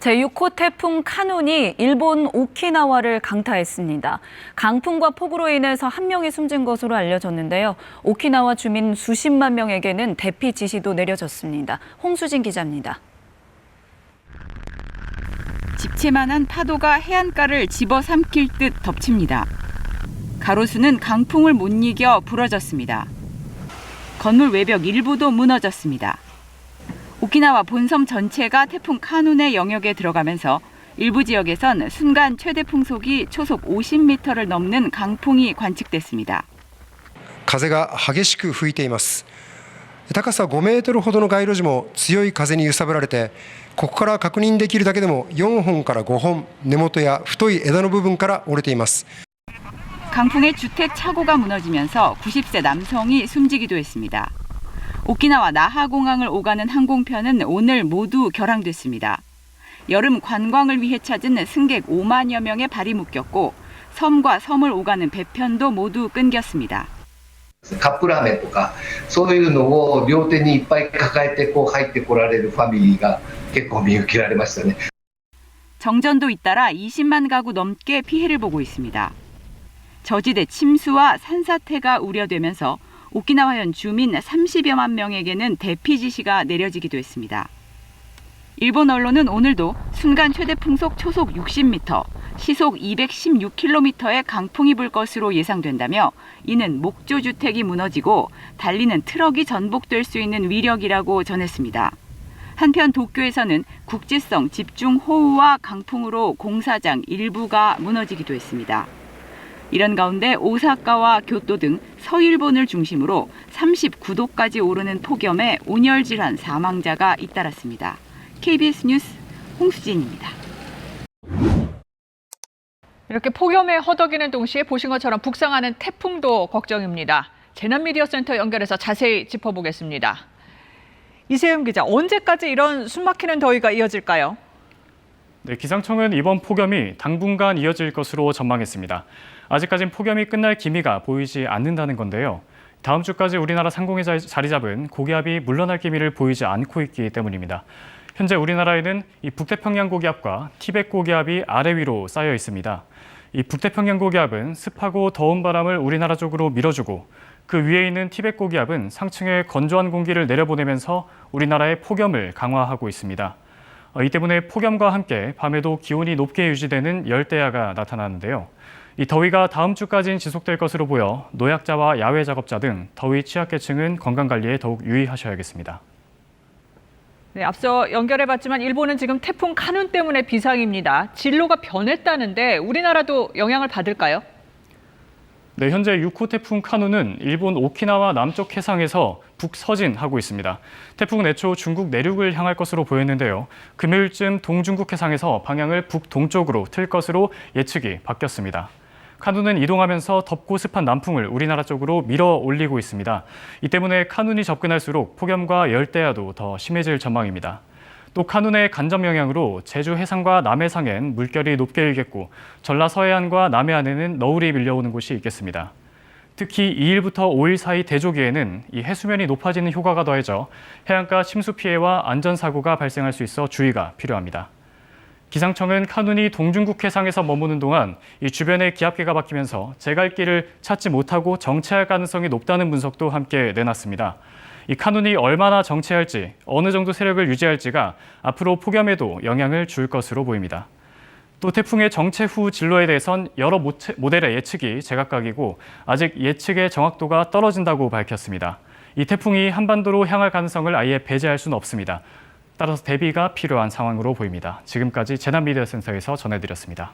제6호 태풍 카눈이 일본 오키나와를 강타했습니다. 강풍과 폭우로 인해서 한 명이 숨진 것으로 알려졌는데요. 오키나와 주민 수십만 명에게는 대피 지시도 내려졌습니다. 홍수진 기자입니다. 집채만한 파도가 해안가를 집어삼킬 듯 덮칩니다. 가로수는 강풍을 못 이겨 부러졌습니다. 건물 외벽 일부도 무너졌습니다. 오키나와 본섬 전체가 태풍 카눈의 영역에 들어가면서 일부 지역에선 순간 최대 풍속이 초속 50m를 넘는 강풍이 관측됐습니다. 風が激しく吹いています。高さ5メートルほどの街路樹も強い風に揺さぶられて、ここから確認できるだけでも4本から5本、根元や太い枝の部分から折れています。 강풍에 주택 차고가 무너지면서 90세 남성이 숨지기도 했습니다. 오키나와 나하공항을 오가는 항공편은 오늘 모두 결항됐습니다. 여름 관광을 위해 찾은 승객 5만여 명의 발이 묶였고 섬과 섬을 오가는 배편도 모두 끊겼습니다. カップラーメンとかそういうのを両手にいっぱい抱えて入ってこられるファミリーが結構見受けられましたね. 정전도 잇따라 20만 가구 넘게 피해를 보고 있습니다. 저지대 침수와 산사태가 우려되면서 오키나와현 주민 30여만 명에게는 대피 지시가 내려지기도 했습니다. 일본 언론은 오늘도 순간 최대 풍속 초속 60m, 시속 216km의 강풍이 불 것으로 예상된다며 이는 목조 주택이 무너지고 달리는 트럭이 전복될 수 있는 위력이라고 전했습니다. 한편 도쿄에서는 국지성 집중 호우와 강풍으로 공사장 일부가 무너지기도 했습니다. 이런 가운데 오사카와 교토 등 서일본을 중심으로 39도까지 오르는 폭염에 온열 질환 사망자가 잇따랐습니다. KBS 뉴스 홍수진입니다. 이렇게 폭염에 허덕이는 동시에 보신 것처럼 북상하는 태풍도 걱정입니다. 재난미디어센터 연결해서 자세히 짚어보겠습니다. 이세윤 기자, 언제까지 이런 숨막히는 더위가 이어질까요? 네, 기상청은 이번 폭염이 당분간 이어질 것으로 전망했습니다. 아직까진 폭염이 끝날 기미가 보이지 않는다는 건데요. 다음 주까지 우리나라 상공에 자리 잡은 고기압이 물러날 기미를 보이지 않고 있기 때문입니다. 현재 우리나라에는 이 북태평양 고기압과 티벳 고기압이 아래 위로 쌓여 있습니다. 이 북태평양 고기압은 습하고 더운 바람을 우리나라 쪽으로 밀어주고 그 위에 있는 티벳 고기압은 상층에 건조한 공기를 내려보내면서 우리나라의 폭염을 강화하고 있습니다. 이 때문에 폭염과 함께 밤에도 기온이 높게 유지되는 열대야가 나타나는데요. 이 더위가 다음 주까지는 지속될 것으로 보여 노약자와 야외 작업자 등 더위 취약계층은 건강관리에 더욱 유의하셔야겠습니다. 네, 앞서 연결해봤지만 일본은 지금 태풍 카눈 때문에 비상입니다. 진로가 변했다는데 우리나라도 영향을 받을까요? 네, 현재 6호 태풍 카눈은 일본 오키나와 남쪽 해상에서 북서진하고 있습니다. 태풍은 애초 중국 내륙을 향할 것으로 보였는데요. 금요일쯤 동중국 해상에서 방향을 북동쪽으로 틀 것으로 예측이 바뀌었습니다. 카눈은 이동하면서 덥고 습한 남풍을 우리나라 쪽으로 밀어 올리고 있습니다. 이 때문에 카눈이 접근할수록 폭염과 열대야도 더 심해질 전망입니다. 또 카눈의 간접 영향으로 제주 해상과 남해상엔 물결이 높게 일겠고 전라 서해안과 남해안에는 너울이 밀려오는 곳이 있겠습니다. 특히 2일부터 5일 사이 대조기에는 이 해수면이 높아지는 효과가 더해져 해안가 침수 피해와 안전사고가 발생할 수 있어 주의가 필요합니다. 기상청은 카눈이 동중국 해상에서 머무는 동안 이 주변의 기압계가 바뀌면서 제갈길을 찾지 못하고 정체할 가능성이 높다는 분석도 함께 내놨습니다. 이 카눈이 얼마나 정체할지, 어느 정도 세력을 유지할지가 앞으로 폭염에도 영향을 줄 것으로 보입니다. 또 태풍의 정체 후 진로에 대해선 여러 모델의 예측이 제각각이고 아직 예측의 정확도가 떨어진다고 밝혔습니다. 이 태풍이 한반도로 향할 가능성을 아예 배제할 수는 없습니다. 따라서 대비가 필요한 상황으로 보입니다. 지금까지 재난미디어센터에서 전해드렸습니다.